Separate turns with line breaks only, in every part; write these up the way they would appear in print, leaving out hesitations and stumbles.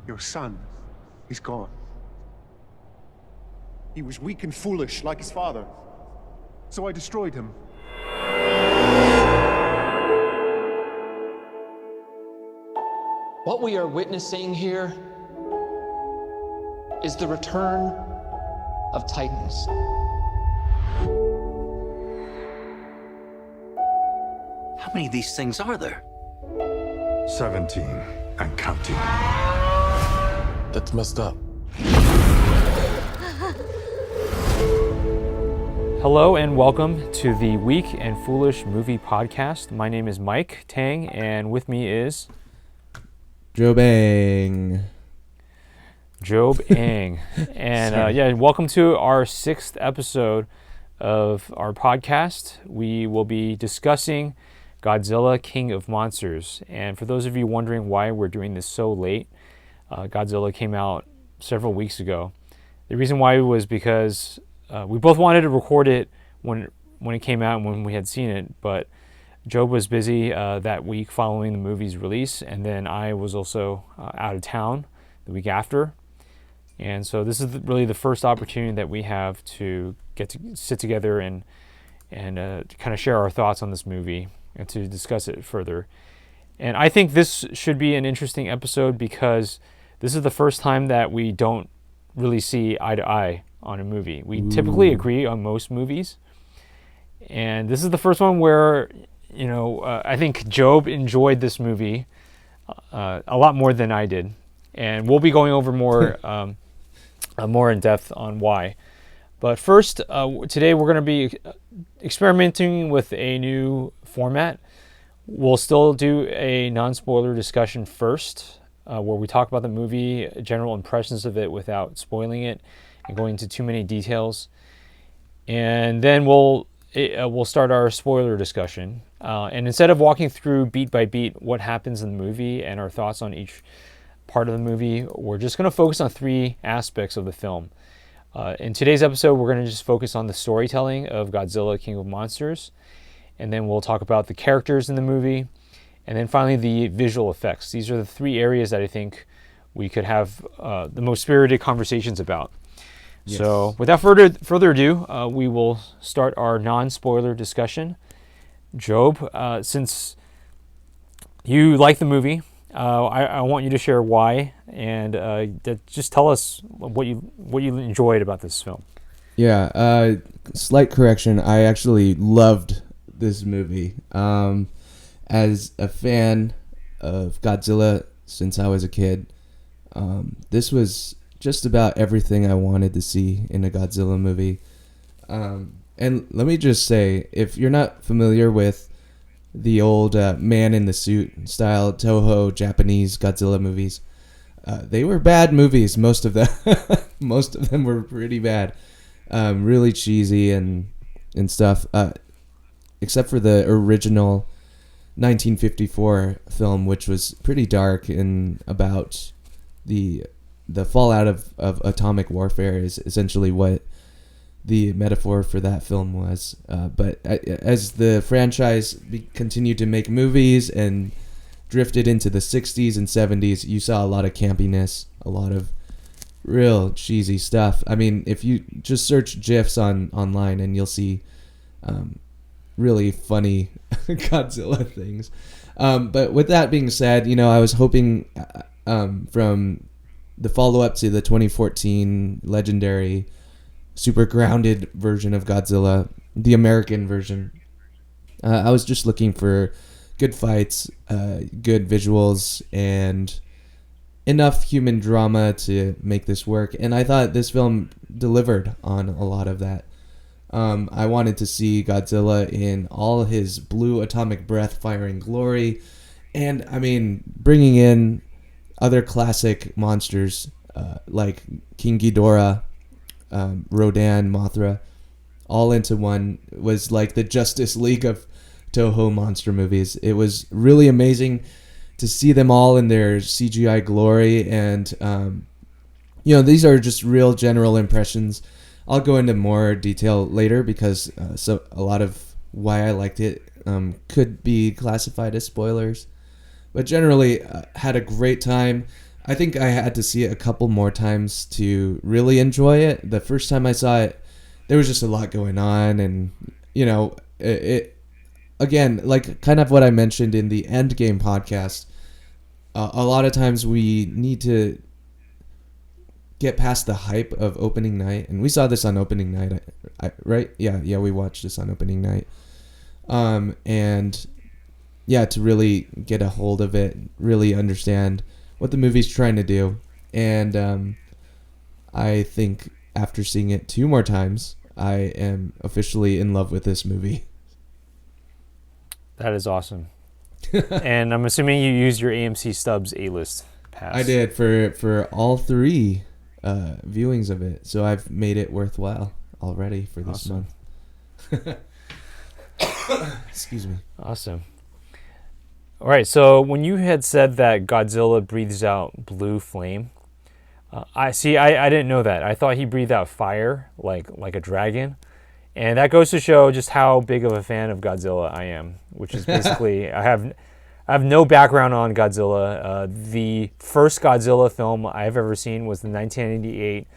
Your son, he's gone. He was weak and foolish, like his father. So I destroyed him.
What we are witnessing here is the return of Titans.
How many of these things are there?
17 and counting.
That's messed up.
Hello and welcome to the Weak and Foolish Movie Podcast. My name is Mike Tang, and with me is
Joe Bang.
Job Ang. And welcome to our 6th episode of our podcast. We will be discussing Godzilla, King of Monsters. And for those of you wondering why we're doing this so late, Godzilla came out several weeks ago. The reason why was because we both wanted to record it when it came out and when we had seen it, but Job was busy that week following the movie's release, and then I was also out of town the week after. And so this is really the first opportunity that we have to get to sit together and to kind of share our thoughts on this movie and to discuss it further. And I think this should be an interesting episode because this is the first time that we don't really see eye to eye on a movie. We typically agree on most movies, and this is the first one where I think Job enjoyed this movie a lot more than I did, and we'll be going over more more in depth on why. But first, today we're going to be experimenting with a new format. We'll still do a non-spoiler discussion first, where we talk about the movie, general impressions of it without spoiling it and going into too many details. And then we'll start our spoiler discussion. And instead of walking through beat by beat what happens in the movie and our thoughts on each part of the movie, we're just going to focus on 3 aspects of the film. In today's episode, we're going to just focus on the storytelling of Godzilla, King of Monsters. And then we'll talk about the characters in the movie. And then finally, the visual effects. These are the 3 areas that I think we could have the most spirited conversations about. Yes. So without further ado, we will start our non-spoiler discussion. Job, since you like the movie, I want you to share why, and just tell us what you enjoyed about this film.
Yeah, slight correction. I actually loved this movie. As a fan of Godzilla since I was a kid, this was just about everything I wanted to see in a Godzilla movie. And let me just say, if you're not familiar with the old man in the suit style Toho Japanese Godzilla movies, they were bad movies. Most of them, most of them were pretty bad, really cheesy and stuff. Except for the original 1954 film, which was pretty dark and about the fallout of atomic warfare, is essentially what the metaphor for that film was. But as the franchise continued to make movies and drifted into the 60s and 70s, you saw a lot of campiness, a lot of real cheesy stuff. I mean, if you just search GIFs online and you'll see really funny Godzilla things. But with that being said, I was hoping from the follow-up to the 2014 legendary super grounded version of Godzilla, the American version, I was just looking for good fights, good visuals, and enough human drama to make this work. And I thought this film delivered on a lot of that. I wanted to see Godzilla in all his blue atomic breath firing glory, and I mean bringing in other classic monsters like King Ghidorah, Rodan, Mothra, all into one. Was like the Justice League of Toho monster movies. It was really amazing to see them all in their CGI glory, and these are just real general impressions. I'll go into more detail later because so a lot of why I liked it could be classified as spoilers. But generally, had a great time. I think I had to see it a couple more times to really enjoy it. The first time I saw it, there was just a lot going on, and it again, like kind of what I mentioned in the Endgame podcast. A lot of times we need to get past the hype of opening night, and we saw this on opening night, right? Yeah, we watched this on opening night, and yeah, to really get a hold of it, really understand what the movie's trying to do, and I think after seeing it 2 more times, I am officially in love with this movie.
That is awesome. And I'm assuming you used your AMC Stubs A-list pass.
I did for all 3 viewings of it, so I've made it worthwhile already for this month. Excuse me.
Awesome. All right, so when you had said that Godzilla breathes out blue flame, I didn't know that. I thought he breathed out fire like a dragon. And that goes to show just how big of a fan of Godzilla I am, which is basically I have no background on Godzilla. The first Godzilla film I've ever seen was the 1988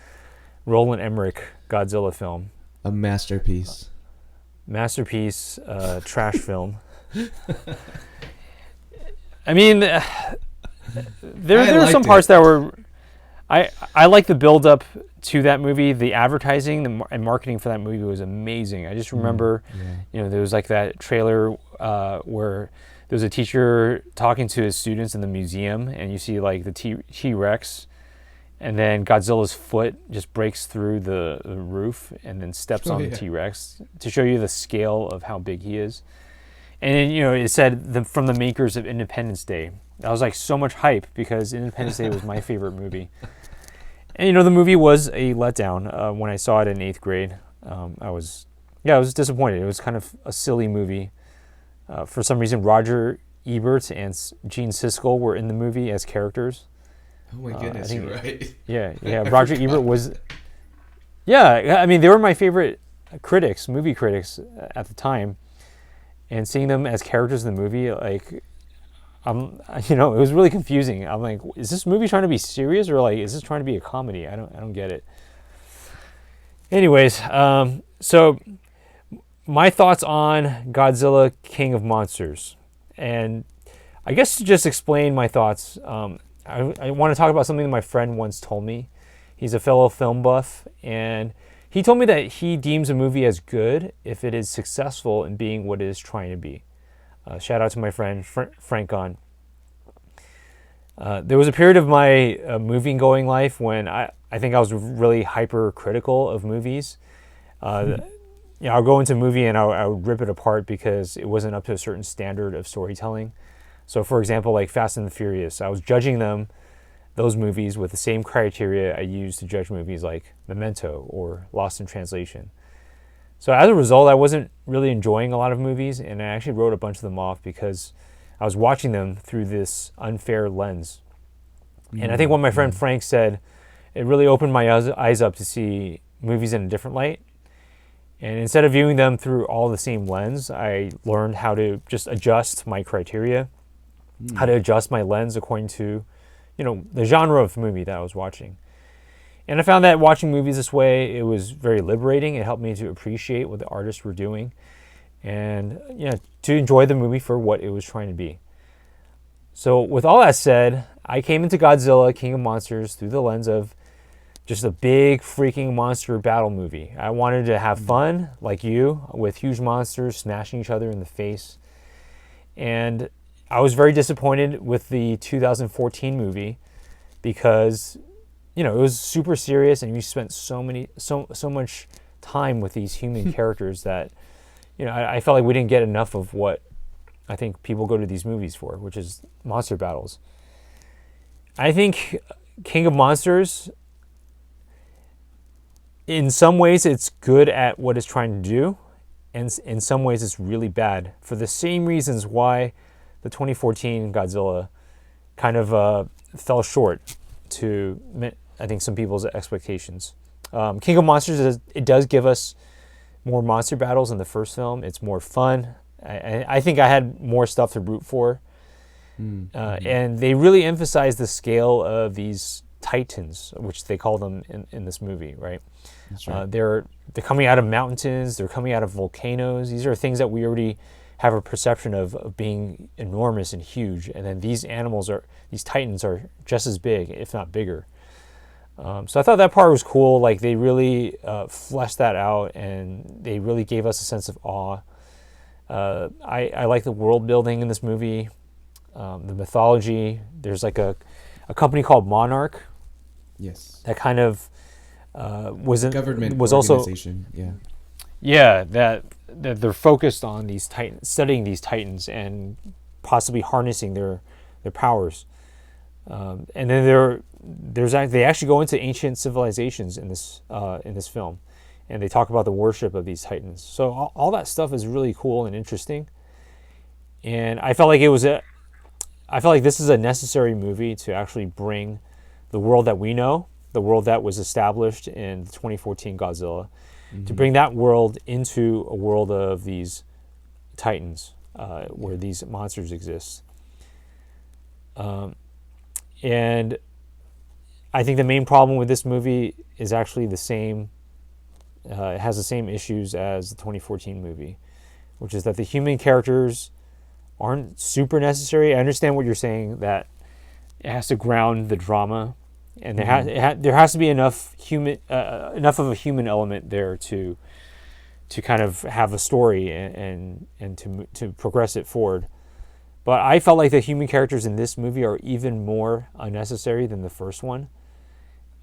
Roland Emmerich Godzilla film.
A masterpiece.
Trash film. I mean, there were some parts that were. I like the build up to that movie. The advertising and marketing for that movie was amazing. I just remember, there was like that trailer where there was a teacher talking to his students in the museum, and you see like the T-Rex, and then Godzilla's foot just breaks through the roof and then steps on the T-Rex to show you the scale of how big he is. And it said from the makers of Independence Day. I was like so much hype because Independence Day was my favorite movie. And the movie was a letdown when I saw it in 8th grade. I was disappointed. It was kind of a silly movie. For some reason, Roger Ebert and Gene Siskel were in the movie as characters.
Oh my goodness, you're right.
Yeah. Roger Ebert was. Yeah, I mean they were my favorite movie critics at the time, and seeing them as characters in the movie, like. It was really confusing. I'm like, is this movie trying to be serious or like, is this trying to be a comedy? I don't get it. Anyways, so my thoughts on Godzilla, King of Monsters, and I guess to just explain my thoughts, I want to talk about something that my friend once told me. He's a fellow film buff, and he told me that he deems a movie as good if it is successful in being what it is trying to be. Shout out to my friend Frank Gunn. There was a period of my movie-going life when I think I was really hypercritical of movies. I'll go into a movie and I would rip it apart because it wasn't up to a certain standard of storytelling. So, for example, like Fast and the Furious, I was judging those movies with the same criteria I used to judge movies like Memento or Lost in Translation. So as a result, I wasn't really enjoying a lot of movies, and I actually wrote a bunch of them off because I was watching them through this unfair lens. And I think what my friend Frank said, it really opened my eyes up to see movies in a different light. And instead of viewing them through all the same lens, I learned how to just adjust my criteria, how to adjust my lens according to, the genre of movie that I was watching. And I found that watching movies this way, it was very liberating. It helped me to appreciate what the artists were doing and to enjoy the movie for what it was trying to be. So with all that said, I came into Godzilla, King of Monsters through the lens of just a big freaking monster battle movie. I wanted to have fun, like you, with huge monsters smashing each other in the face. And I was very disappointed with the 2014 movie because it was super serious, and you spent so much time with these human characters that, I felt like we didn't get enough of what I think people go to these movies for, which is monster battles. I think King of Monsters, in some ways, it's good at what it's trying to do, and in some ways, it's really bad for the same reasons why the 2014 Godzilla kind of fell short to, I think, some people's expectations. King of Monsters, it does give us more monster battles in the first film. It's more fun. I think I had more stuff to root for. And they really emphasize the scale of these titans, which they call them in this movie, right?
That's right.
They're coming out of mountains, they're coming out of volcanoes. These are things that we already have a perception of being enormous and huge, and then these titans are just as big, if not bigger. So I thought that part was cool. Like they really fleshed that out, and they really gave us a sense of awe. I like the world building in this movie, the mythology. There's like a company called Monarch.
Yes.
That kind of was
organization.
that they're focused on these titans, studying these titans, and possibly harnessing their powers. And then they actually go into ancient civilizations in this film, and they talk about the worship of these titans. So all that stuff is really cool and interesting. And I felt like this is a necessary movie to actually bring the world that we know, the world that was established in the 2014 Godzilla, to bring that world into a world of these titans, where these monsters exist. And I think the main problem with this movie is actually the same. It has the same issues as the 2014 movie, which is that the human characters aren't super necessary. I understand what you're saying, that it has to ground the drama, and there has to be enough of a human element there to kind of have a story and to progress it forward. But I felt like the human characters in this movie are even more unnecessary than the first one.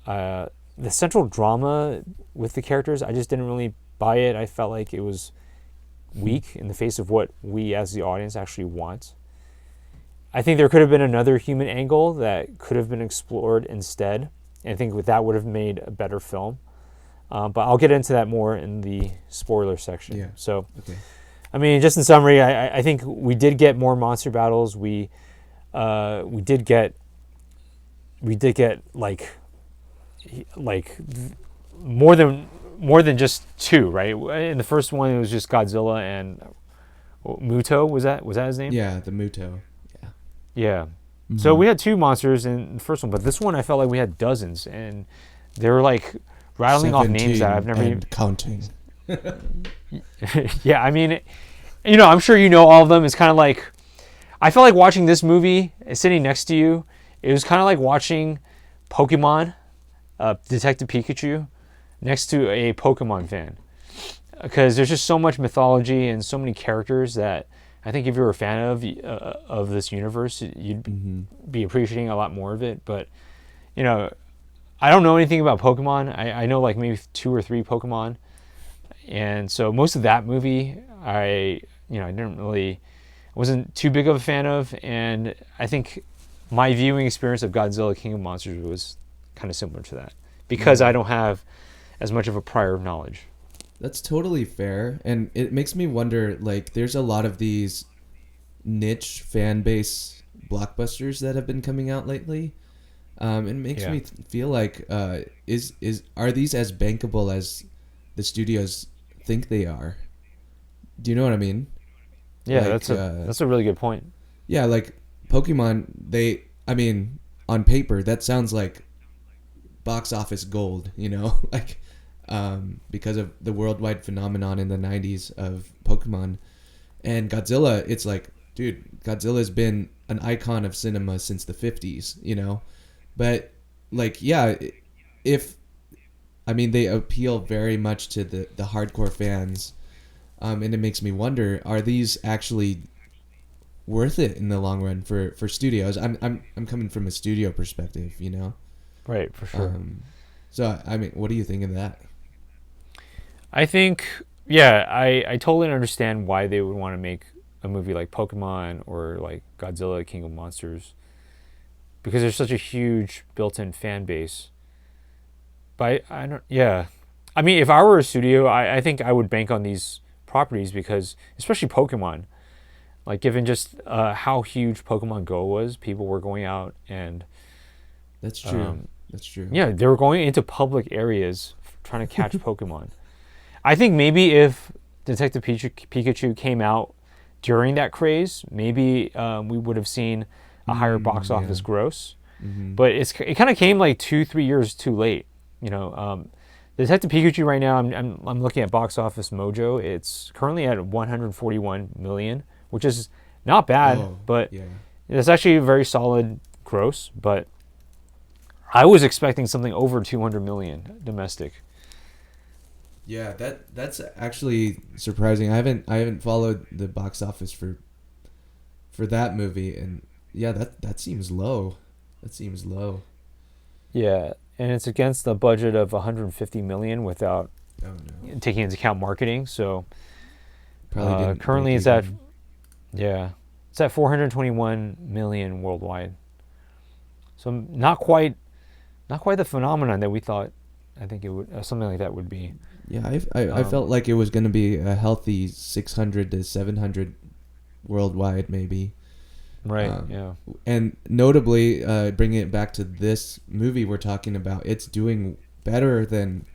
The central drama with the characters, I just didn't really buy it. I felt like it was weak in the face of what we as the audience actually want. I think there could have been another human angle that could have been explored instead. And I think that would have made a better film. But I'll get into that more in the spoiler section.
Yeah.
So,
okay.
I mean, just in summary, I think we did get more monster battles. We did get like more than just two, right? In the first one, it was just Godzilla and Muto. Was that his name?
Yeah, the Muto.
Yeah. So we had two monsters in the first one, but this one I felt like we had dozens, and they were like rattling off names that I've never even
counting.
Yeah, I mean, I'm sure you know all of them. It's kind of like, I felt like watching this movie, sitting next to you, it was kind of like watching Pokemon, Detective Pikachu, next to a Pokemon fan. Because there's just so much mythology and so many characters that I think if you're a fan of this universe, you'd be appreciating a lot more of it. But, I don't know anything about Pokemon. I know like maybe 2 or 3 Pokemon. And so most of that movie, I wasn't too big of a fan of. And I think my viewing experience of Godzilla King of Monsters was kind of similar to that, because I don't have as much of a prior knowledge.
That's totally fair. And it makes me wonder, like, there's a lot of these niche fan base blockbusters that have been coming out lately. It makes me feel like, are these as bankable as the studios think they are? Do you know what I mean?
Yeah,
like,
that's a really good point.
Yeah, like Pokemon, on paper, that sounds like box office gold, like, because of the worldwide phenomenon in the 90s of Pokemon. And Godzilla, it's like, dude, Godzilla's been an icon of cinema since the 50s, But, like, yeah, they appeal very much to the hardcore fans. And it makes me wonder, are these actually worth it in the long run for studios? I'm coming from a studio perspective,
Right, for sure.
So, what do you think of that?
I think, I totally understand why they would want to make a movie like Pokemon or like Godzilla King of Monsters, because there's such a huge built-in fan base. But if I were a studio, I think I would bank on these properties, because especially Pokemon, like given just how huge Pokemon Go was, people were going out and
that's true. That's true.
Yeah, they were going into public areas trying to catch Pokemon. I think maybe if Detective Pikachu came out during that craze, maybe we would have seen a higher box office gross.
Mm-hmm.
But it kind of came like 2-3 years too late. Detective Pikachu right now, I'm looking at Box Office Mojo. It's currently at 141 million, which is not bad, but it's actually a very solid gross. But I was expecting something over 200 million domestic.
Yeah, that's actually surprising. I haven't followed the box office for that movie, and yeah, that seems low. That seems low.
Yeah, and it's against the budget of 150 million without taking into account marketing. So
Probably didn't
currently
break
it's at
even.
it's at 421 million worldwide. So not quite the phenomenon that we thought. I think it would something like that would be.
Yeah, I felt like it was going to be a healthy 600 to 700 worldwide, maybe.
Right. Yeah.
And notably, bringing it back to this movie we're talking about, it's doing better than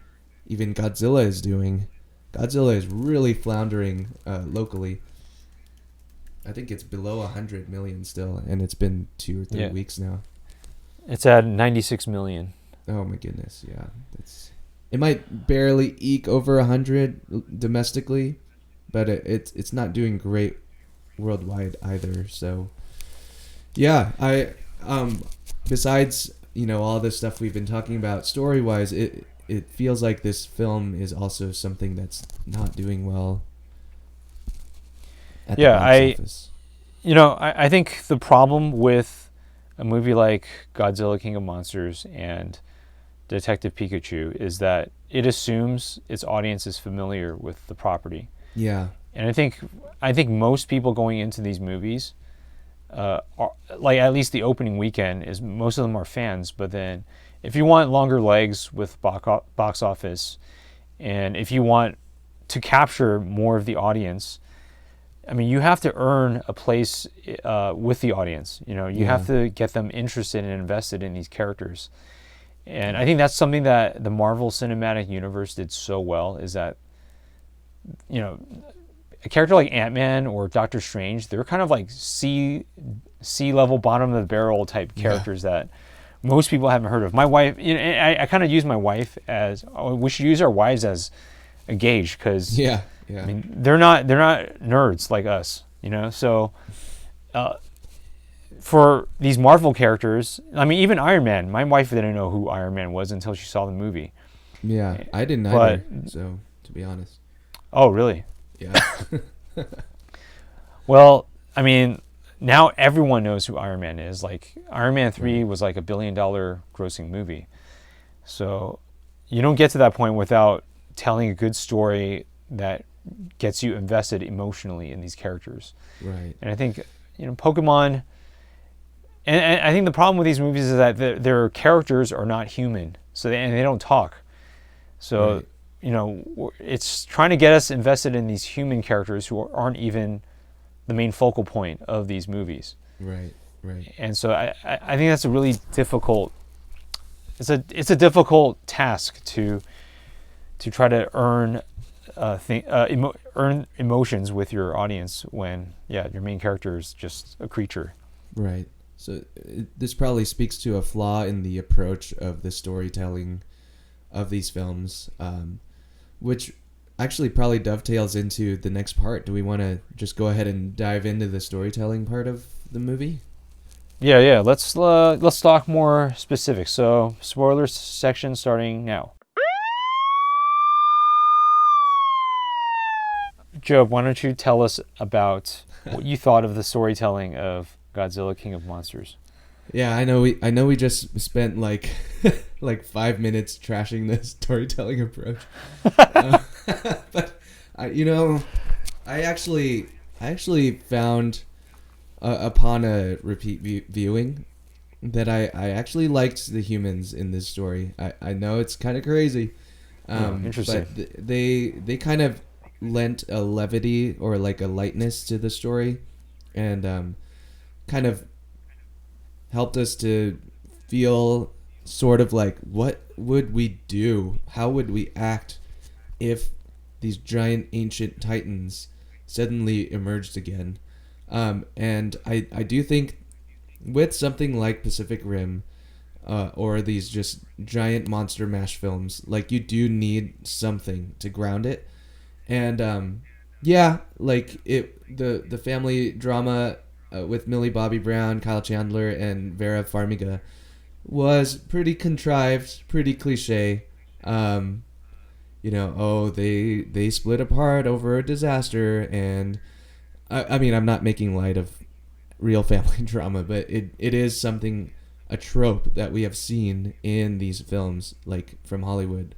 even Godzilla is doing. Godzilla is really floundering locally. I think it's below 100 million still, and it's been 2 or 3 weeks now.
It's at 96 million.
Oh my goodness, yeah. It might barely eke over 100 domestically, but it's not doing great worldwide either. So yeah, besides, all this stuff we've been talking about story-wise, it feels like this film is also something that's not doing well at the box office.
I think the problem with a movie like Godzilla King of Monsters and Detective Pikachu is that it assumes its audience is familiar with the property.
Yeah.
And I think most people going into these movies, are, like at least the opening weekend, is most of them are fans. But then, if you want longer legs with box office, and if you want to capture more of the audience, I mean, you have to earn a place with the audience. You have to get them interested and invested in these characters. And I think that's something that the Marvel Cinematic Universe did so well, is that, a character like Ant-Man or Doctor Strange, they're kind of like sea level, bottom of the barrel type characters that most people haven't heard of. My wife, I kind of use my wife as, we should use our wives as a gauge, because
yeah.
I mean, they're not nerds like us, So for these Marvel characters, I mean, even Iron Man, my wife didn't know who Iron Man was until she saw the movie.
Yeah, I didn't either, so, to be honest.
Oh, really?
Yeah.
Well, I mean, now everyone knows who Iron Man is. Like, Iron Man 3 was like $1 billion grossing movie. So you don't get to that point without telling a good story that gets you invested emotionally in these characters.
Right.
And I think, Pokemon, and I think the problem with these movies is that their characters are not human, so they don't talk. So, right. It's trying to get us invested in these human characters who aren't even the main focal point of these movies.
Right.
And so I think that's a really difficult. It's a difficult task to try to earn earn emotions with your audience when your main character is just a creature.
Right. So this probably speaks to a flaw in the approach of the storytelling of these films, which actually probably dovetails into the next part. Do we want to just go ahead and dive into the storytelling part of the movie?
Yeah. Let's talk more specifics. So, spoilers section starting now. Job, why don't you tell us about what you thought of the storytelling of Godzilla King of Monsters?
Yeah, I know we just spent like 5 minutes trashing the storytelling approach. But I actually found upon a repeat viewing that I actually liked the humans in this story. I know it's kind of crazy.
Interesting.
But they kind of lent a levity or like a lightness to the story, and kind of helped us to feel sort of like, what would we do? How would we act if these giant ancient titans suddenly emerged again? And I do think with something like Pacific Rim, or these just giant monster mash films, like you do need something to ground it. And yeah, like the family drama with Millie Bobby Brown, Kyle Chandler, and Vera Farmiga was pretty contrived, pretty cliche. Oh, they split apart over a disaster, and I mean, I'm not making light of real family drama, but it is something, a trope that we have seen in these films, like from Hollywood,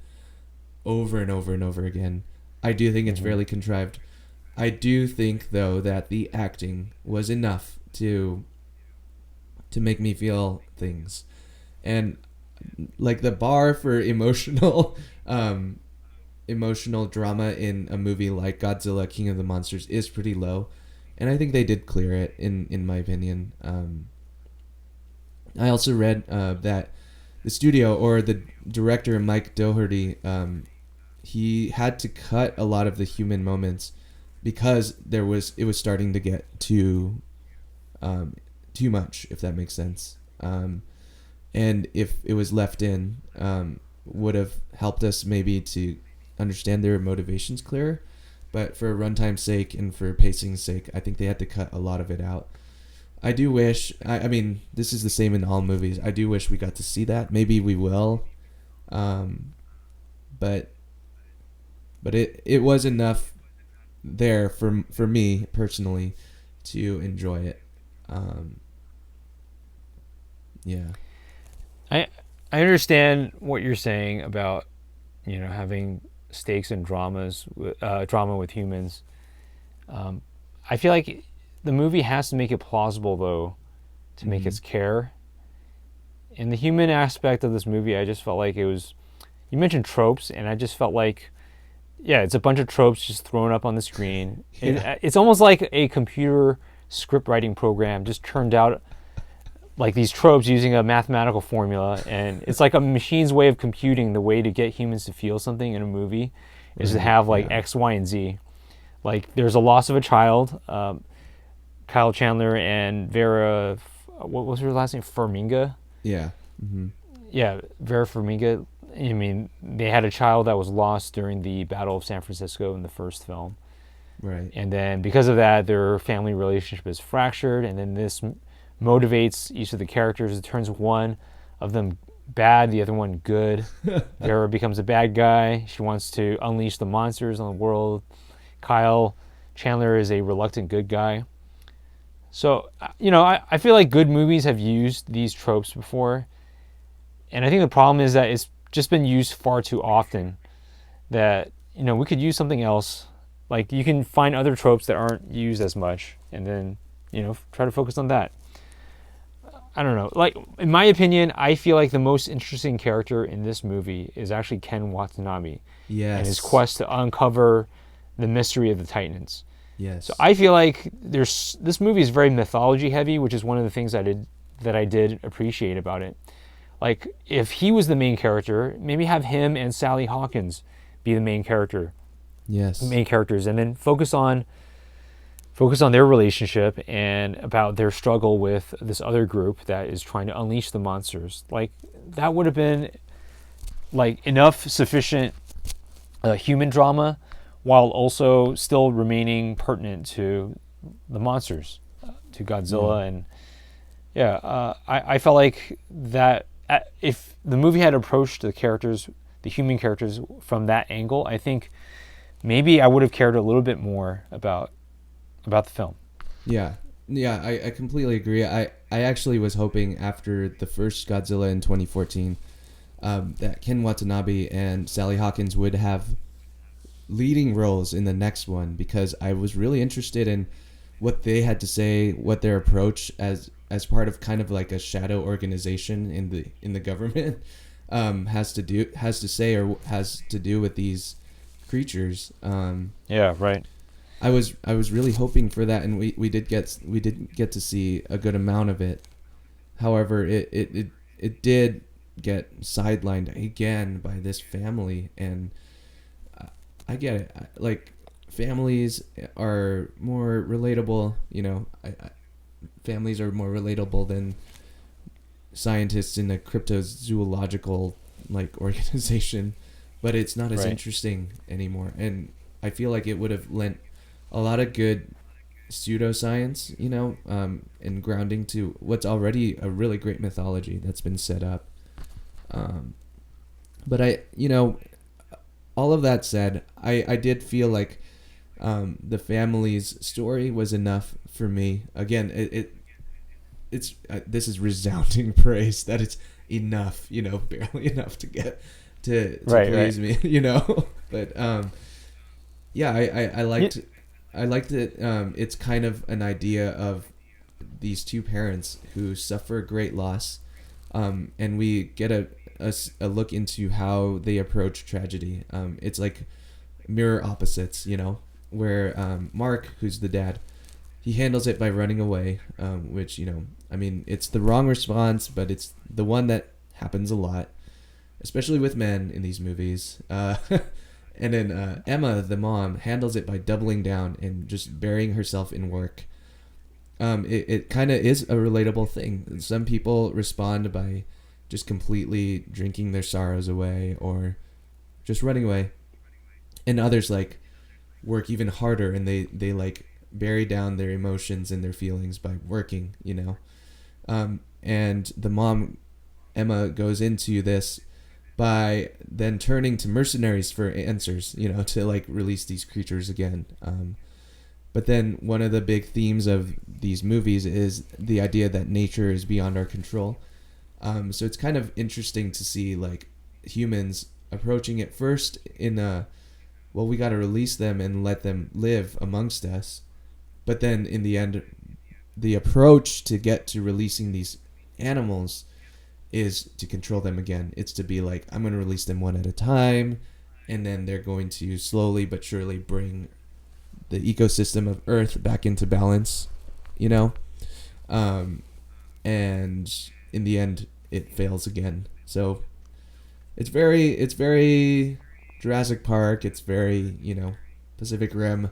over and over and over again. I do think it's fairly contrived. I do think, though, that the acting was enough to make me feel things, and like the bar for emotional emotional drama in a movie like Godzilla King of the Monsters is pretty low, and I think they did clear it in my opinion. I also read that the studio, or the director Mike Doherty, he had to cut a lot of the human moments because it was starting to get too much, if that makes sense. And if it was left in, would have helped us maybe to understand their motivations clearer. But for runtime's sake and for pacing's sake, I think they had to cut a lot of it out. I do wish, I mean, this is the same in all movies. I do wish we got to see that. Maybe we will. But it was enough there for me personally to enjoy it. Yeah.
I understand what you're saying about, having stakes and drama with humans. I feel like the movie has to make it plausible, though, to make its care. In the human aspect of this movie, I just felt like it was, you mentioned tropes, and I just felt like, yeah, it's a bunch of tropes just thrown up on the screen.
Yeah.
It's almost like a computer script writing program just turned out like these tropes using a mathematical formula, and it's like a machine's way of computing the way to get humans to feel something in a movie is to have like X, Y, and Z. Like there's a loss of a child. Kyle Chandler and Vera, what was her last name? Farmiga?
Yeah. Mm-hmm.
Yeah, Vera Farmiga. I mean, they had a child that was lost during the Battle of San Francisco in the first film.
Right.
And then because of that, their family relationship is fractured, and then this motivates each of the characters. It turns one of them bad, the other one good. Vera becomes a bad guy. She wants to unleash the monsters on the world. Kyle Chandler is a reluctant good guy. So, I feel like good movies have used these tropes before. And I think the problem is that it's just been used far too often. That, we could use something else. Like, you can find other tropes that aren't used as much, and then, try to focus on that. I don't know. Like, in my opinion, I feel like the most interesting character in this movie is actually Ken Watanabe.
Yes.
And his quest to uncover the mystery of the Titans.
Yes.
So I feel like this movie is very mythology heavy, which is one of the things that I did appreciate about it. Like, if he was the main character, maybe have him and Sally Hawkins be the main character.
Yes.
Main characters, and then focus on their relationship and about their struggle with this other group that is trying to unleash the monsters. Like, that would have been like enough sufficient human drama while also still remaining pertinent to the monsters, to Godzilla. And I felt like that if the movie had approached the human characters from that angle, I think maybe I would have cared a little bit more about the film. Yeah,
I completely agree. I actually was hoping after the first Godzilla in 2014 that Ken Watanabe and Sally Hawkins would have leading roles in the next one, because I was really interested in what they had to say, what their approach as part of kind of like a shadow organization in the government has to say or has to do with these creatures.
Yeah, right.
I was really hoping for that, and we did get to see a good amount of it. However, it did get sidelined again by this family, and I get it. Like, families are more relatable, families are more relatable than scientists in a cryptozoological like organization, but it's not as
Right.
interesting anymore. And I feel like it would have lent a lot of good pseudoscience, and grounding to what's already a really great mythology that's been set up. But all of that said, I did feel like the family's story was enough for me. Again, it's this is resounding praise that it's enough, barely enough to get to
Right,
please me, But yeah, I liked it. It's kind of an idea of these two parents who suffer great loss, and we get a look into how they approach tragedy. It's like mirror opposites, where Mark, who's the dad, he handles it by running away, which, it's the wrong response, but it's the one that happens a lot, especially with men in these movies. And then Emma, the mom, handles it by doubling down and just burying herself in work. It kind of is a relatable thing. Some people respond by just completely drinking their sorrows away or just running away. And others like work even harder, and they like bury down their emotions and their feelings by working, and the mom, Emma, goes into this by then turning to mercenaries for answers, to like release these creatures again. But then one of the big themes of these movies is the idea that nature is beyond our control. So it's kind of interesting to see like humans approaching it first in we got to release them and let them live amongst us. But then in the end, the approach to get to releasing these animals is to control them again. It's to be like, I'm going to release them one at a time, and then they're going to slowly but surely bring the ecosystem of Earth back into balance, and in the end it fails again. So it's very Jurassic Park, it's very Pacific Rim,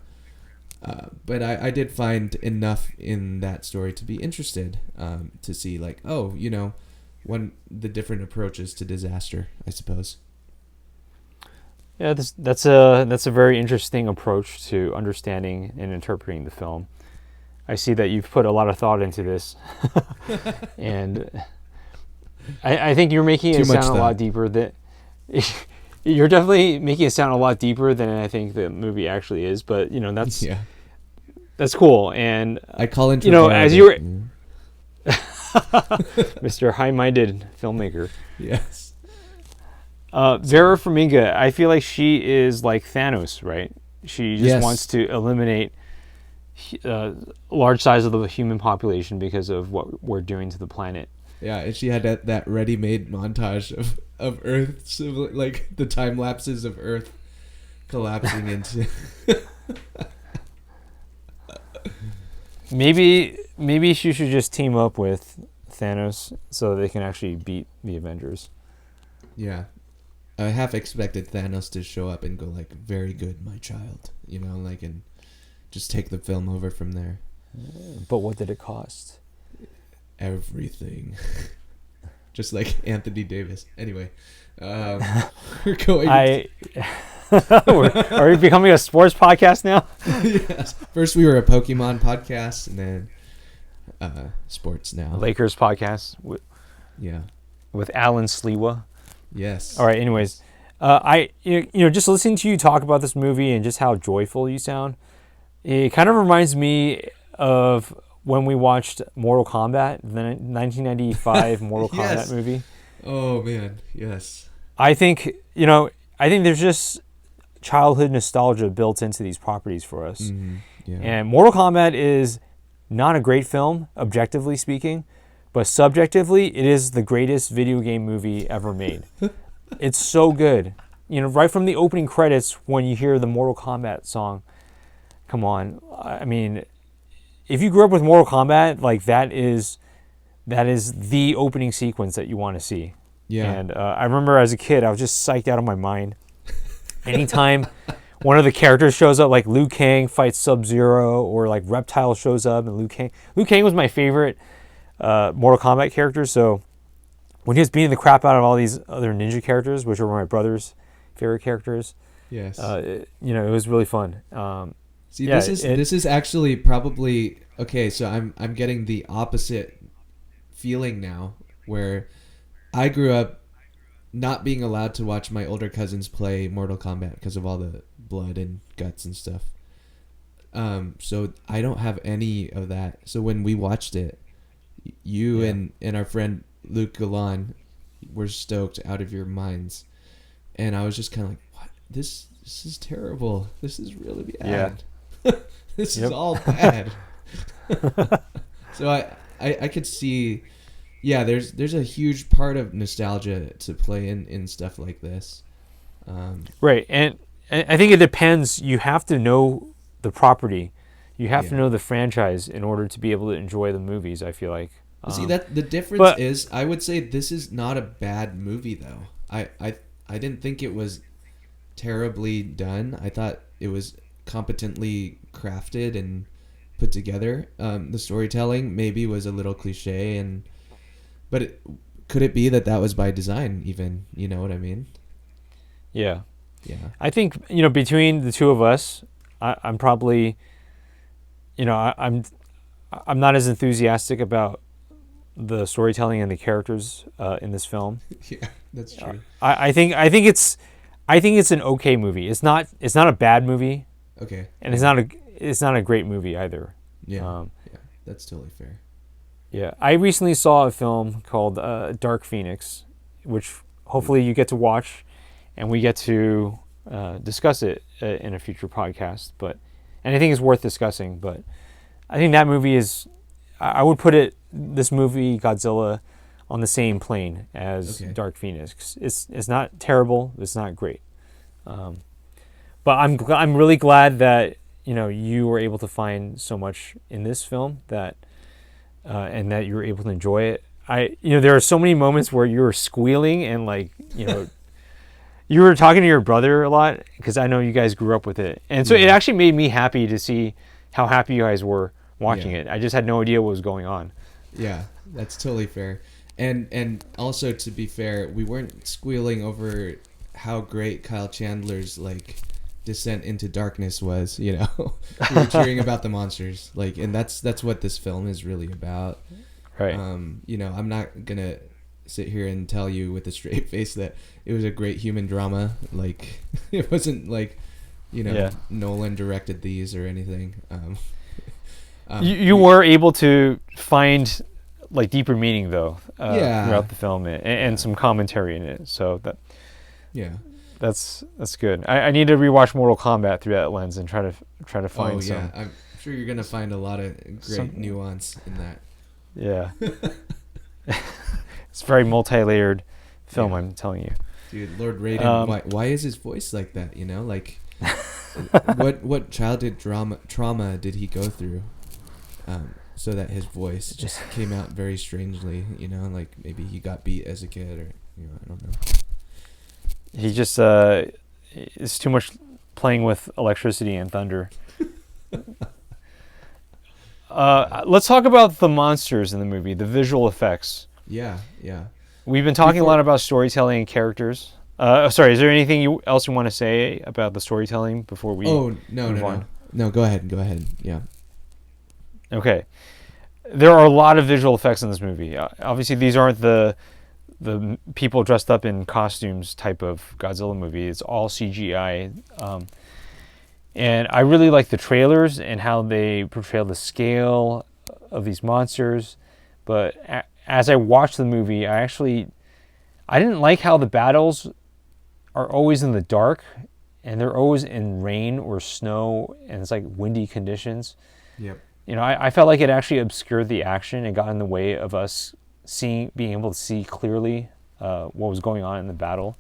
but I did find enough in that story to be interested, to see like, the different approaches to disaster, I suppose.
Yeah, that's a very interesting approach to understanding and interpreting the film. I see that you've put a lot of thought into this, and I think you're making it sound a lot deeper than you're definitely making it sound a lot deeper than I think the movie actually is. But that's cool, and
I call into
as you were, Mr. High-minded filmmaker.
Yes.
Vera Farmiga, I feel like she is like Thanos, right? She just wants to eliminate large size of the human population because of what we're doing to the planet.
Yeah, and she had that ready-made montage of Earth, like the time lapses of Earth collapsing into.
Maybe she should just team up with Thanos so they can actually beat the Avengers.
Yeah. I half expected Thanos to show up and go like, very good, my child. And just take the film over from there.
But what did it cost?
Everything. Just like Anthony Davis. Anyway, we're going.
Are we becoming a sports podcast now?
Yes. First we were a Pokemon podcast, and then sports now.
Lakers podcast. With Alan Slewa.
Yes.
All right. Anyways, just listening to you talk about this movie and just how joyful you sound, it kind of reminds me of when we watched Mortal Kombat, the 1995 Mortal Kombat movie.
Oh man, yes.
I think there's just childhood nostalgia built into these properties for us.
Mm-hmm. Yeah.
And Mortal Kombat is not a great film, objectively speaking, but subjectively, it is the greatest video game movie ever made. It's so good. Right from the opening credits, when you hear the Mortal Kombat song, come on. I mean, if you grew up with Mortal Kombat, like that is the opening sequence that you want to see.
Yeah.
And I remember as a kid, I was just psyched out of my mind. Anytime one of the characters shows up, like Liu Kang fights Sub-Zero, or like Reptile shows up and Liu Kang. Liu Kang was my favorite Mortal Kombat character, so when he was beating the crap out of all these other ninja characters, which were my brother's favorite characters,
Yes.
it was really fun.
See,
yeah,
this is actually probably okay. So I'm getting the opposite feeling now, where I grew up not being allowed to watch my older cousins play Mortal Kombat because of all the blood and guts and stuff. So I don't have any of that. So when we watched it, you and our friend Luke Galan were stoked out of your minds, and I was just kind of like, "What? This is terrible. This is really bad. This is all bad." So I could see, there's a huge part of nostalgia to play in stuff like this.
Right, and I think it depends. You have to know the property. You have to know the franchise in order to be able to enjoy the movies, I feel like.
See, that the difference is, I would say this is not a bad movie though. I didn't think it was terribly done. I thought it was competently crafted and put together. The storytelling maybe was a little cliche, but could it be that was by design even? You know what I mean?
Yeah.
Yeah.
I think, between the two of us, I'm probably, I'm not as enthusiastic about the storytelling and the characters in this film.
Yeah, that's true.
I think it's an okay movie. It's not a bad movie.
Okay.
And it's not a great movie either.
Yeah. That's totally fair.
Yeah, I recently saw a film called Dark Phoenix, which hopefully you get to watch, and we get to discuss it in a future podcast. And I think it's worth discussing. But I think that movie I would put this movie Godzilla on the same plane as Dark Phoenix. It's not terrible. It's not great. But I'm really glad that you were able to find so much in this film that. And that you were able to enjoy it. There are so many moments where you were squealing and you were talking to your brother a lot, because I know you guys grew up with it, and so it actually made me happy to see how happy you guys were watching it. I just had no idea what was going on.
Yeah, that's totally fair. And also, to be fair, we weren't squealing over how great Kyle Chandler's descent into darkness was. We were cheering about the monsters, and that's what this film is really about.
Right.
I'm not gonna sit here and tell you with a straight face that it was a great human drama. It wasn't Nolan directed these or anything.
You were able to find deeper meaning though throughout the film, and some commentary in it. So that that's good. I need to rewatch Mortal Kombat through that lens and try to find some.
I'm sure you're gonna find a lot of great nuance in that.
Yeah. It's a very multi-layered film, I'm telling you.
Dude, Lord Raiden, why is his voice like that? What childhood trauma did he go through, so that his voice just came out very strangely? Maybe he got beat as a kid, or I don't know.
He just it's too much playing with electricity and thunder. Let's talk about the monsters in the movie, the visual effects.
Yeah.
We've been talking a lot about storytelling and characters. Sorry, is there anything else you want to say about the storytelling before we move on?
No, go ahead. Yeah.
Okay. There are a lot of visual effects in this movie. Obviously, these aren't the people dressed up in costumes type of Godzilla movie. It's all CGI. And I really like the trailers and how they portray the scale of these monsters. But as I watched the movie, I didn't like how the battles are always in the dark, and they're always in rain or snow, and it's windy conditions.
Yep.
I felt like it actually obscured the action and got in the way of us being able to see clearly what was going on in the battle.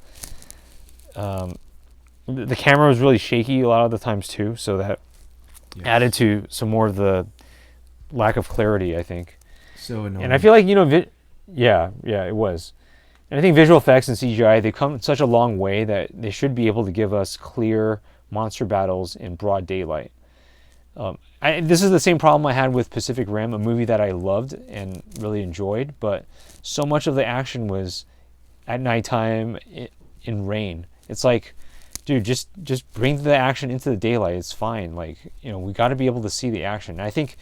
The camera was really shaky a lot of the times too, so that added to some more of the lack of clarity, I think.
So annoying.
And I feel like it was. And I think visual effects and CGI, they've come such a long way that they should be able to give us clear monster battles in broad daylight. This is the same problem I had with Pacific Rim, a movie that I loved and really enjoyed, but so much of the action was at nighttime in rain. It's like, dude, just bring the action into the daylight. It's fine. Like, we got to be able to see the action. And I think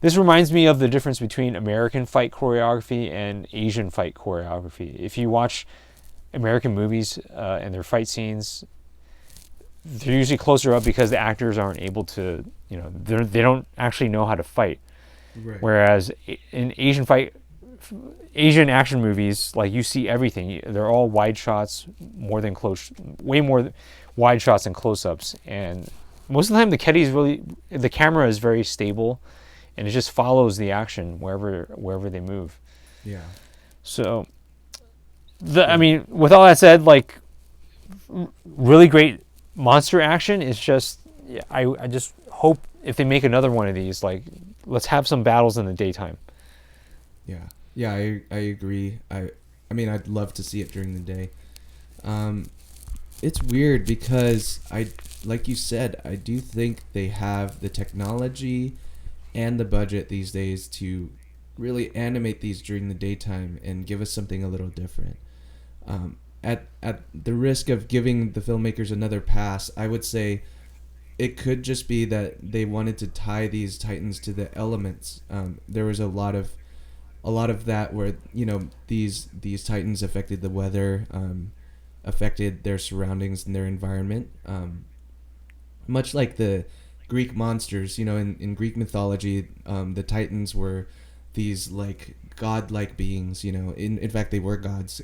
this reminds me of the difference between American fight choreography and Asian fight choreography. If you watch American movies and their fight scenes, they're usually closer up because the actors aren't able to, they don't actually know how to fight.
Right.
Whereas in Asian action movies, like, you see everything. They're all wide shots, way more wide shots than close-ups. And most of the time, the camera is very stable, and it just follows the action wherever they move.
Yeah.
So, with all that said, like, really great monster action is just, I just hope if they make another one of these, like, let's have some battles in the daytime.
Yeah, I agree. I'd love to see it during the day. It's weird because like you said, I do think they have the technology and the budget these days to really animate these during the daytime and give us something a little different. At the risk of giving the filmmakers another pass, I would say it could just be that they wanted to tie these titans to the elements. There was a lot of that where these titans affected the weather, affected their surroundings and their environment, much like the Greek monsters. In Greek mythology, the titans were these like godlike beings. In fact, they were gods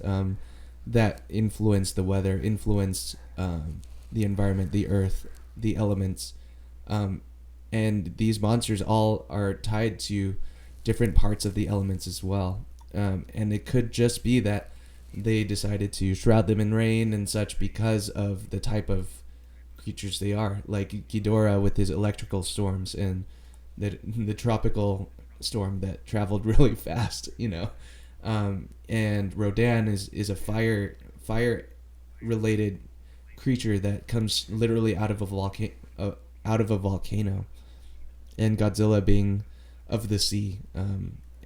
that influenced the weather, influenced the environment, the earth, the elements, and these monsters all are tied to different parts of the elements as well. And it could just be that they decided to shroud them in rain and such because of the type of creatures they are, like Ghidorah with his electrical storms and the tropical storm that traveled really fast, and Rodan is a fire related creature that comes literally out of a volcano, and Godzilla being of the sea.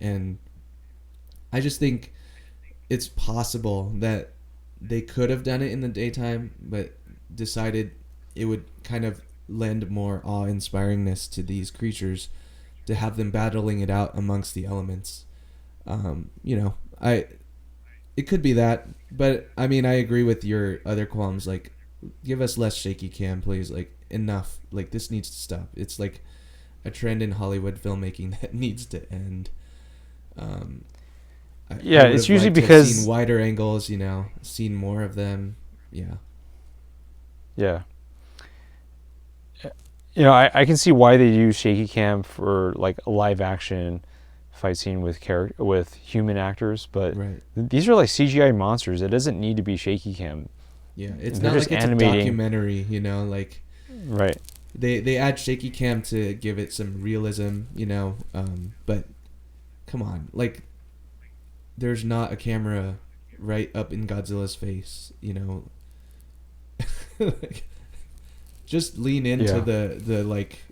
And I just think it's possible that they could have done it in the daytime, but decided it would kind of lend more awe-inspiringness to these creatures to have them battling it out amongst the elements. It could be that, but I agree with your other qualms. Like, give us less shaky cam, please. Like, enough. Like, this needs to stop. It's like a trend in Hollywood filmmaking that needs to end.
It's usually because
seen wider angles, seen more of them. Yeah.
I can see why they use shaky cam for like a live action fight scene with human actors, but
right.
These are like CGI monsters. It doesn't need to be shaky cam.
Yeah, it's not like it's animating. A documentary, like
right.
They add shaky cam to give it some realism, but come on, like, there's not a camera right up in Godzilla's face, like, just lean into the like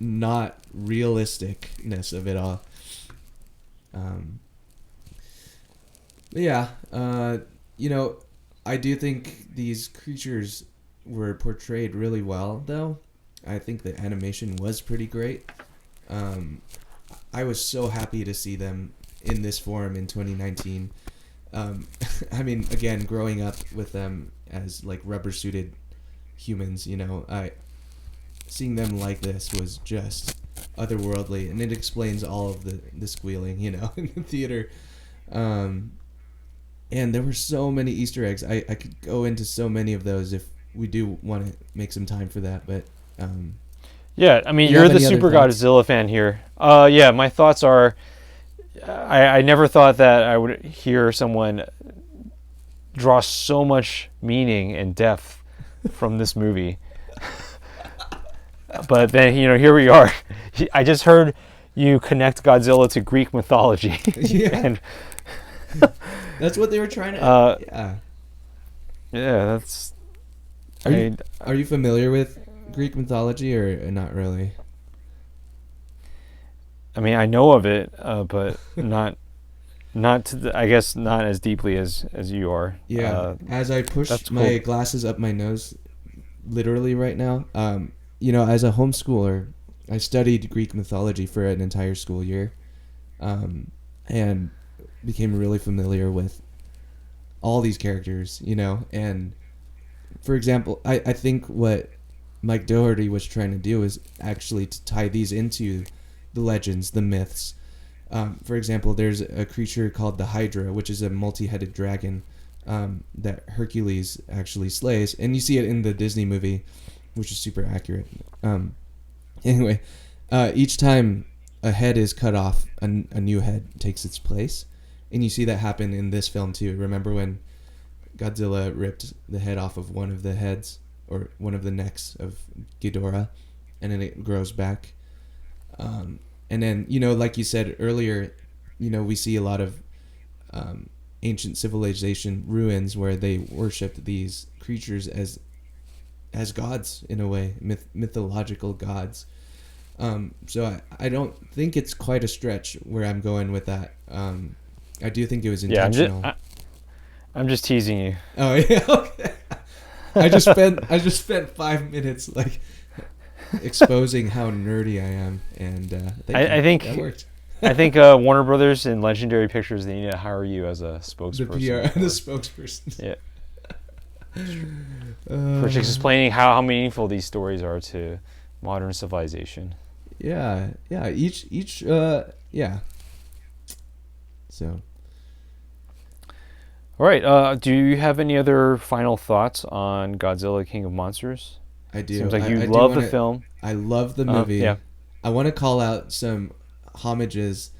not realisticness of it all. I do think these creatures were portrayed really well, though. I think the animation was pretty great. I was so happy to see them in this form in 2019. Again, growing up with them as like rubber-suited humans, seeing them like this was just otherworldly, and it explains all of the squealing, in the theater. And there were so many Easter eggs. I could go into so many of those if we do want to make some time for that, but
you're the Super Godzilla fan here. My thoughts are, I never thought that I would hear someone draw so much meaning and depth from this movie. But then, here we are. I just heard you connect Godzilla to Greek mythology.
Yeah.
And
that's what they were trying to...
Yeah, that's...
Are you familiar with Greek mythology or not really?
I mean, I know of it, but not to I guess not as deeply as you are.
Yeah. As I push my glasses up my nose, literally right now, as a homeschooler, I studied Greek mythology for an entire school year, and became really familiar with all these characters, and for example, I think what Mike Doherty was trying to do is actually to tie these into the legends, the myths. For example, there's a creature called the Hydra, which is a multi-headed dragon that Hercules actually slays, and you see it in the Disney movie, which is super accurate. Anyway, each time a head is cut off, a new head takes its place, and you see that happen in this film too. Remember when Godzilla ripped the head off of one of the heads, or one of the necks of Ghidorah, and then it grows back. And then, like you said earlier, we see a lot of ancient civilization ruins where they worshipped these creatures as gods, in a way, mythological gods. So I don't think it's quite a stretch where I'm going with that. I do think it was intentional.
Yeah, I'm just teasing you.
Oh yeah, okay. I just spent 5 minutes exposing how nerdy I am, and
I think
that worked.
I think Warner Brothers and Legendary Pictures, they need to hire you as a spokesperson.
The spokesperson.
Yeah. For just explaining how meaningful these stories are to modern civilization.
Yeah. Each. Yeah. So.
All right. Do you have any other final thoughts on Godzilla, King of Monsters?
I do.
Seems like you love the film.
I love the movie.
Yeah.
I want to call out some homages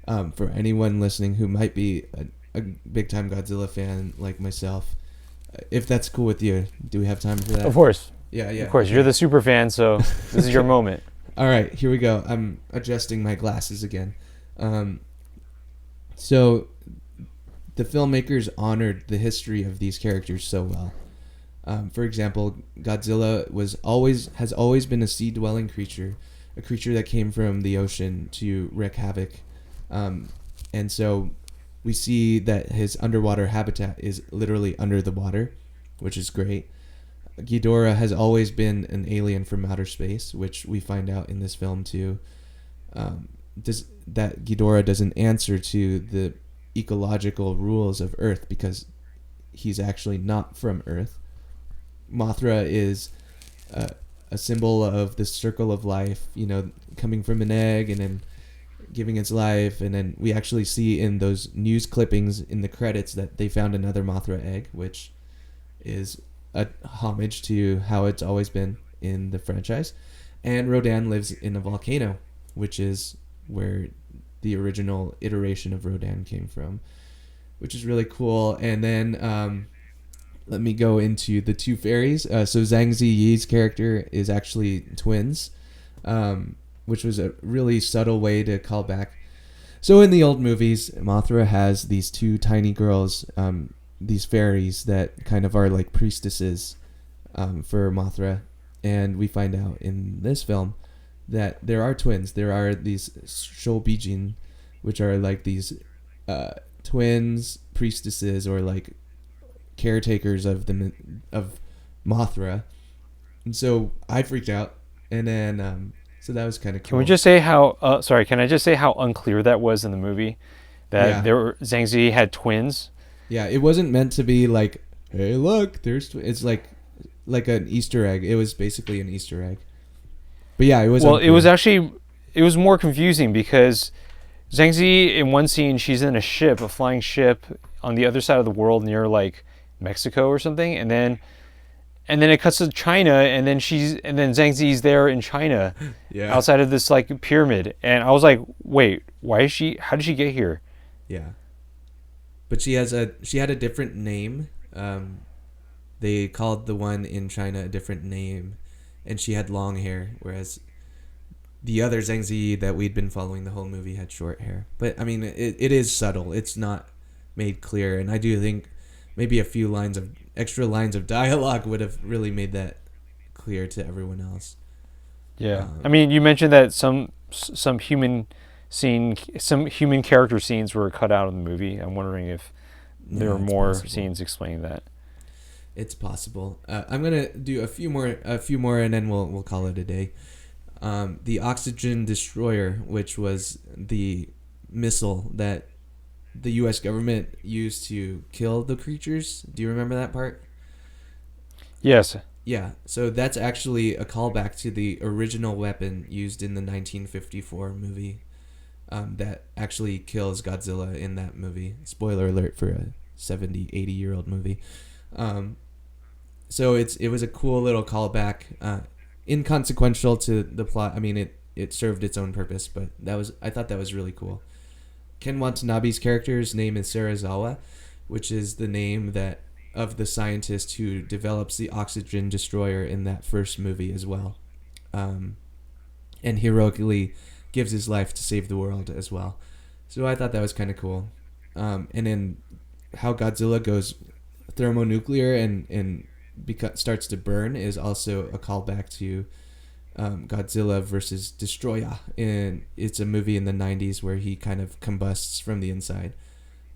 for anyone listening who might be a big-time Godzilla fan like myself. If that's cool with you, do we have time for that?
Of course.
Yeah.
Of course. Okay. You're the super fan, so this is your moment.
All right, here we go. I'm adjusting my glasses again. So the filmmakers honored the history of these characters so well. For example, Godzilla has always been a sea-dwelling creature, a creature that came from the ocean to wreak havoc. And so we see that his underwater habitat is literally under the water, which is great. Ghidorah has always been an alien from outer space, which we find out in this film too. That Ghidorah doesn't answer to the ecological rules of Earth because he's actually not from Earth. Mothra is a symbol of the circle of life, coming from an egg and then giving its life. And then we actually see in those news clippings in the credits that they found another Mothra egg, which is a homage to how it's always been in the franchise. And Rodan lives in a volcano, which is where the original iteration of Rodan came from, which is really cool. And then let me go into the two fairies. So Zhang Ziyi's character is actually twins, which was a really subtle way to call back. So in the old movies, Mothra has these two tiny girls, these fairies that kind of are like priestesses for Mothra. And we find out in this film that there are twins. There are these Shobijin, which are like these twins, priestesses, or like caretakers of Mothra. And so I freaked out, and then so that was kind of cool.
Can we just say how can I just say how unclear that was in the movie, that Zhang Ziyi had twins?
Yeah, it wasn't meant to be like, hey, look, there's it's like an Easter egg. It was basically an Easter egg. But yeah, it was unclear. It was more confusing because Zhang Ziyi, in one scene, she's in a flying ship on the other side of the world near like Mexico or something, and then it cuts to China, and then Zhang Ziyi's there in China, outside of this like pyramid, and I was like, wait, how did she get here? Yeah, but she had a different name. They called the one in China a different name, and she had long hair, whereas the other Zhang Ziyi that we'd been following the whole movie had short hair. But I mean, it is subtle. It's not made clear, and I do think maybe a few lines of extra lines of dialogue would have really made that clear to everyone else.
Yeah. I mean, you mentioned that some human character scenes were cut out of the movie. I'm wondering if there were more scenes explaining that.
It's possible. I'm gonna do a few more, and then we'll call it a day. The oxygen destroyer, which was the missile that the U.S. government used to kill the creatures. Do you remember that part?
Yes.
Yeah. So that's actually a callback to the original weapon used in the 1954 movie. That actually kills Godzilla in that movie. Spoiler alert for a 70, 80-year-old movie. So it was a cool little callback, inconsequential to the plot. I mean, it served its own purpose, but I thought that was really cool. Ken Watanabe's character's name is Serizawa, which is the name of the scientist who develops the oxygen destroyer in that first movie as well, and heroically gives his life to save the world as well. So I thought that was kind of cool. And then how Godzilla goes thermonuclear and starts to burn is also a callback to Godzilla versus Destroya. And it's a movie in the 90s where he kind of combusts from the inside.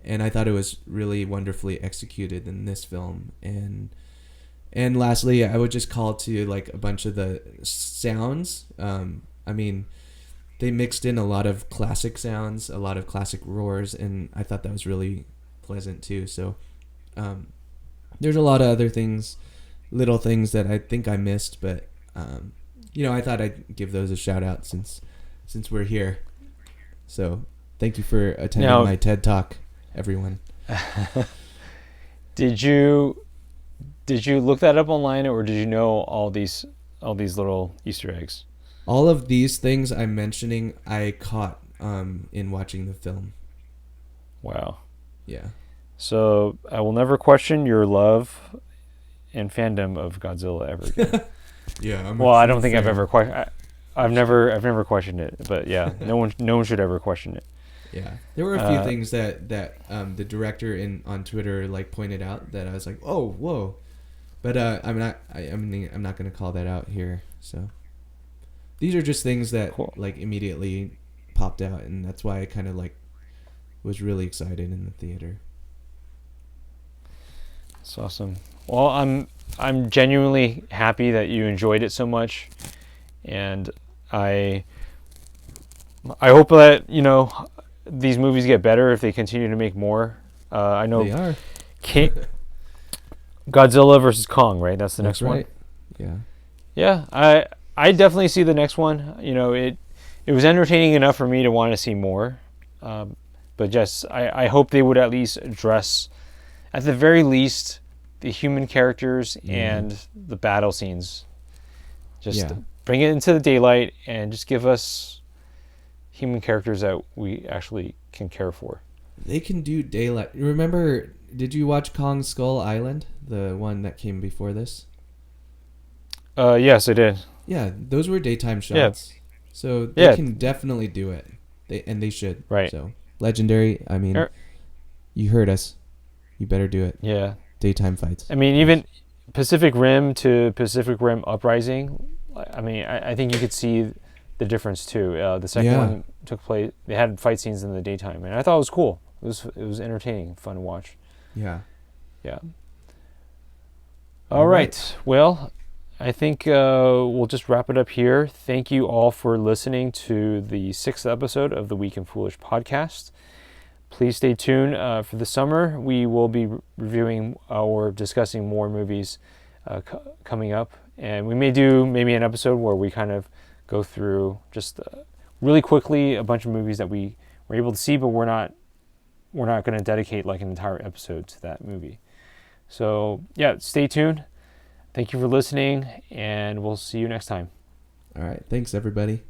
And I thought it was really wonderfully executed in this film. And lastly, I would just call to like a bunch of the sounds. I mean, they mixed in a lot of classic sounds, a lot of classic roars, and I thought that was really pleasant too. So there's a lot of other things, little things that I think I missed, but I thought I'd give those a shout out since we're here. So thank you for attending my TED Talk, everyone.
Did you look that up online, or did you know all these little Easter eggs?
All of these things I'm mentioning, I caught in watching the film.
Wow.
Yeah.
So I will never question your love and fandom of Godzilla ever again.
Yeah.
I don't think I've ever I've never questioned it, but yeah, no one should ever question it.
Yeah, there were a few things that the director on Twitter like pointed out that I was like, oh, whoa, but I'm not going to call that out here. So these are just things that like immediately popped out, and that's why I kind of like was really excited in the theater.
That's awesome. Well, I'm genuinely happy that you enjoyed it so much, and I hope that these movies get better if they continue to make more. I know
they are.
Godzilla versus Kong, right? That's the next
right.
one. Yeah. Yeah, I definitely see the next one. It was entertaining enough for me to want to see more. But just I hope they would at least address, at the very least, the human characters and the battle scenes. Just bring it into the daylight and just give us human characters that we actually can care for.
They can do daylight. Remember, did you watch Kong Skull Island, the one that came before this?
Yes, I did.
Yeah, those were daytime shots. Yeah. So they can definitely do it. They should.
Right.
So Legendary, I mean, you heard us. You better do it.
Yeah.
Daytime fights.
I mean, even Pacific Rim to Pacific Rim Uprising, I mean, I think you could see the difference too. The second one took place, they had fight scenes in the daytime, and I thought it was cool. It was entertaining, fun to watch.
Yeah.
Yeah. All right. Well, I think we'll just wrap it up here. Thank you all for listening to the 6th episode of the Weak and Foolish podcast. Please stay tuned for the summer. We will be reviewing or discussing more movies coming up. And we may do maybe an episode where we kind of go through just really quickly a bunch of movies that we were able to see, but we're not going to dedicate like an entire episode to that movie. So yeah, stay tuned. Thank you for listening, and we'll see you next time.
All right. Thanks, everybody.